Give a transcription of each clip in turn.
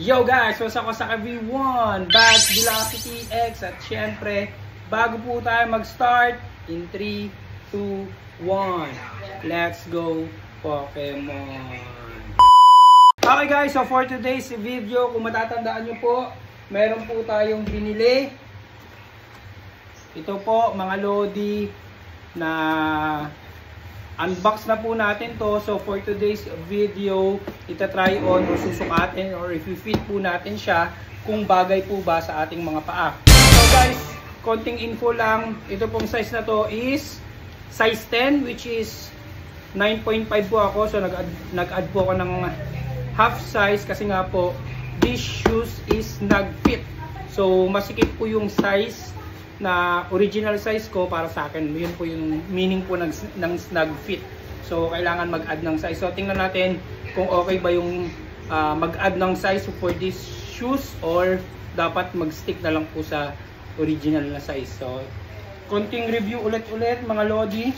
Yo guys, so ako sa everyone, Bad Velocity X at syempre, bago po tayo mag-start, in 3, 2, 1, let's go Pokemon! Okay guys, so for today's video, kung matatandaan nyo po, meron po tayong binili. Ito po mga Lodi na unbox na po natin to. So for today's video, itatry on o susukatin or i-fit po natin siya kung bagay po ba sa ating mga paa. So guys, konting info lang. Ito pong size na to is size 10, which is 9.5 po ako. So nag-add po ako ng half size kasi nga po this shoes is snug-fit. So masikip po yung size na original size ko para sa akin. Yun po yung meaning po ng snug fit. So kailangan mag-add ng size. So tingnan natin kung okay ba yung mag-add ng size for these shoes or dapat mag-stick na lang po sa original na size. So konting review ulit-ulit mga Lodi.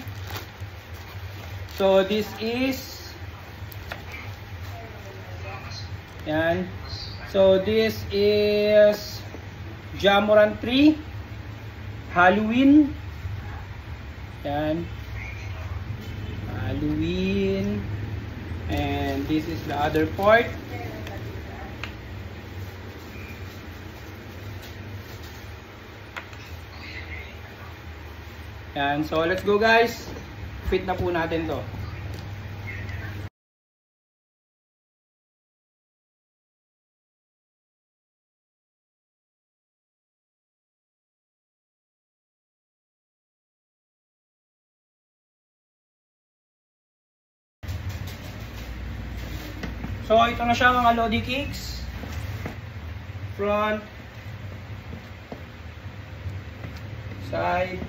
So this is yan. So this is Jamoran 3 Halloween. Yan. Halloween. And this is the other part. Yan. So let's go guys. Fit na po natin to. So ito na siya mga Lodi Kicks. Front, side,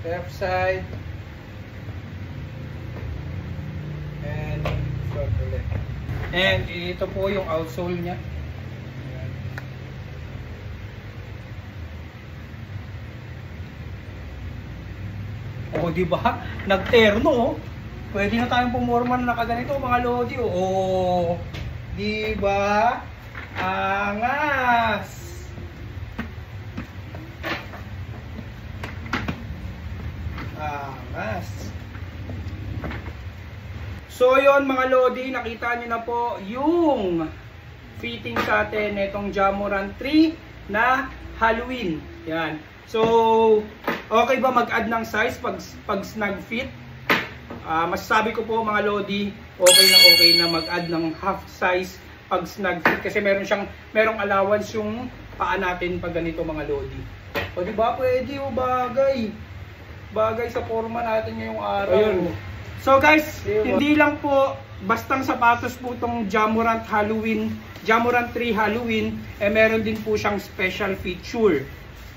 left side, and front ulit. And ito po yung outsole niya. O, di ba? Nagterno, oh. Pwede na tayong pumorma na nakaganito, mga Lodi, oh. Oh, di ba? Angas. Angas. So, yon mga Lodi, nakita niyo na po yung fitting sa atin netong Jamoran 3 na Halloween. Yan. So, okay ba mag-add ng size pag snug fit? Masasabi ko po mga Lodi, okay na mag-add ng half size pag snug fit kasi merong allowance yung paa natin pag ganito mga Lodi. O di ba pwede o bagay sa forma natin ngayong araw. Ayun. So guys, hindi lang po bastang sapatos po itong Jamoran 3 Halloween, meron din po siyang special feature.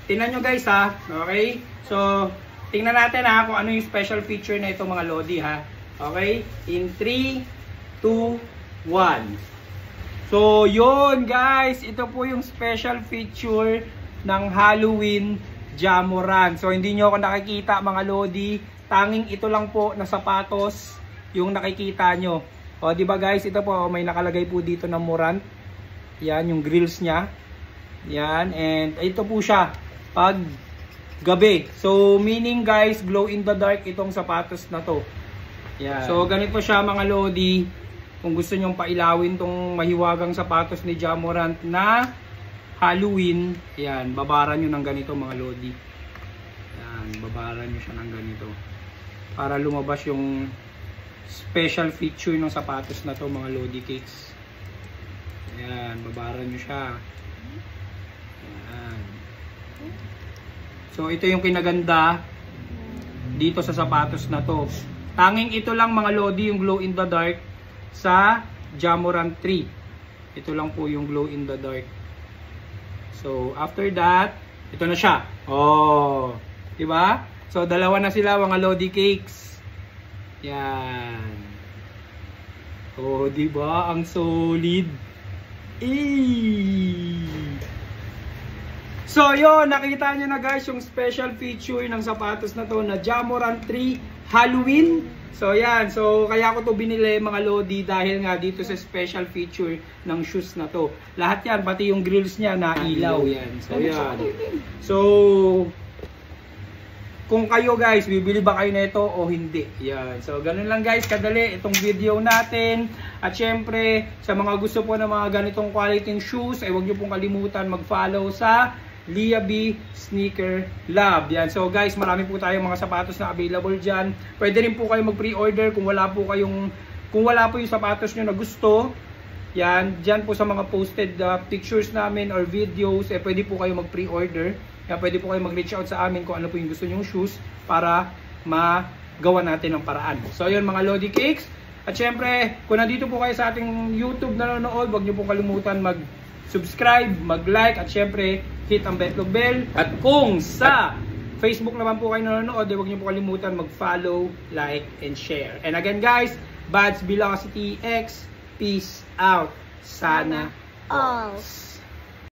Tingnan nyo guys ha, okay? So, tingnan natin ha kung ano yung special feature na ito mga Lodi ha. Okay? In 3, 2, 1. So, yun guys, ito po yung special feature ng Halloween Jamoran. So, hindi nyo ako nakikita mga Lodi. Tanging ito lang po na sapatos yung nakikita nyo. O, diba guys, ito po, may nakalagay po dito na Morant. Yan, yung grills nya. Yan, and ito po siya pag gabi. So meaning guys, glow in the dark itong sapatos na to. Yan. So ganito siya mga Lodi. Kung gusto nyong pailawin tong mahiwagang sapatos ni Jamoran na Halloween, yan, babaran nyo ng ganito mga Lodi. Yan, babaran nyo siya ng ganito para lumabas yung special feature ng sapatos na to mga Lodi Cakes. Yan, babaran nyo siya. Yan. So ito yung kinaganda dito sa sapatos na to. Tanging ito lang mga Lodi yung glow in the dark sa Jamoran 3. Ito lang po yung glow in the dark. So after that, ito na siya. Oh, di ba? So dalawa na sila mga Lodi Cakes. Yan. Oh, di ba? Ang solid. So yun, nakita nyo na guys yung special feature ng sapatos na to na Jamoran 3 Halloween. So yan, so kaya ko to binili mga Lodi dahil nga dito sa special feature ng shoes na to. Lahat yan, pati yung grills niya na ilaw yan. So yan. So kung kayo guys, bibili ba kayo nito o hindi? Yan. So ganun lang guys, kadali itong video natin. At syempre, sa mga gusto po ng mga ganitong quality shoes, ay huwag niyo pong kalimutan mag-follow sa Leah B Sneaker Lab. Yan. So guys, marami po tayong mga sapatos na available dyan. Pwede rin po kayo mag-pre-order kung wala po yung sapatos nyo na gusto. Yan. Dyan po sa mga posted pictures namin or videos, pwede po kayo mag-pre-order. Kaya pwede po kayo mag-reach out sa amin kung ano po yung gusto nyong shoes para magawa natin ng paraan. So yun mga Lodi Cakes. At syempre, kung nandito po kayo sa ating YouTube nanonood, huwag nyo po kalimutan mag-subscribe, mag-like, at syempre, hit ang bell. At kung sa Facebook naman po kayo nanonood, huwag niyo po kalimutan mag-follow, like, and share. And again guys, Bads Velocity X, peace out. Sana all.